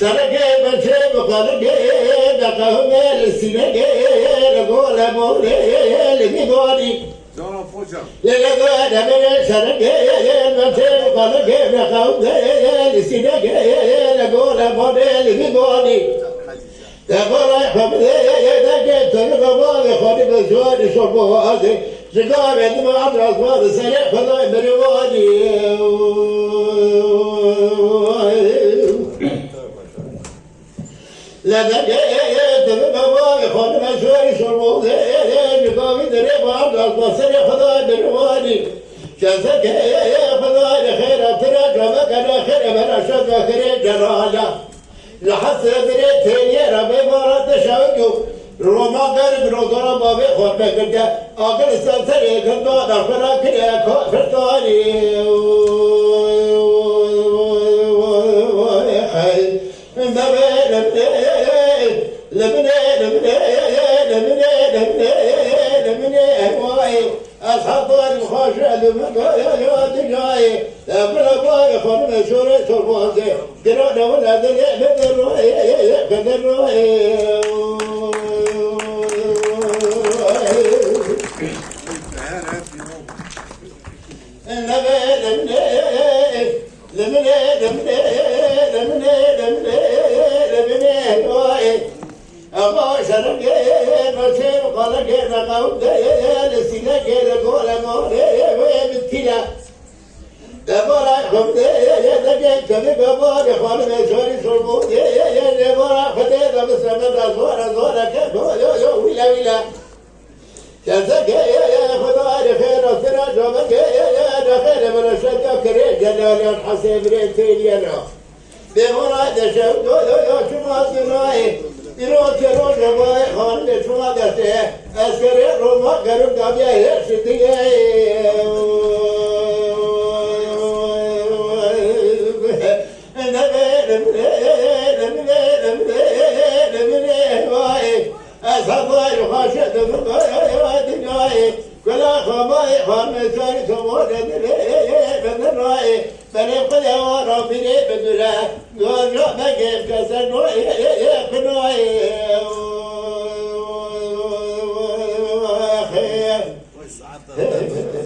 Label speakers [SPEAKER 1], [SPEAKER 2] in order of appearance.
[SPEAKER 1] سرگه بچه بقالگه دقاهمه لسینگه لگوله موله لگی گوانی لگو دمه سرگه بچه بقالگه دقاهمه لسینگه لگوله موله لگی گوانی دقاله خبده دقه تنگوه خودی بزوانی شبوازه شگاه بدم عدراز باد سرق خدای بروانی لدقه تنگوه خودی بزوانی شبوازه شگاه بدم عدراز باد سرق خدای بروانی شزکه خدای خیرات را جمع کنه خیر برشد و خیر جرالا لحظه تیری ربی مارد شویو روما قرب روزانا بابی خود بکرده آقل سلسلی کردو دخلا کریه کفتانی أصحاب الخاشع لمقايا دجاي أبلا باي خرم سورة تربوزي قرانا ولا دليا بدروي بدروي أما شرقي نسيم قلقي نقود لسينكي لقول موري ويبتلا دبرا خمدي يدقي كمي قباري خالي ميسوري سربودي دبرا خدي دبسرمد زورا زورا كبو يو ويلا ويلا شزقي خداري خير وسرا جوبكي دخير من الشدة كري جلالي الحسيب ريتيلينا دبرا دشودو يو شما سنائي İroz keroz robay hanım şuna deste askeri Roma garip gabiye her şiddeye Asabay haşedim dünyayı Kula khamay hanım sari samodedir ben ray benim kıya Rabbine bedüle Gözüme gel keser noy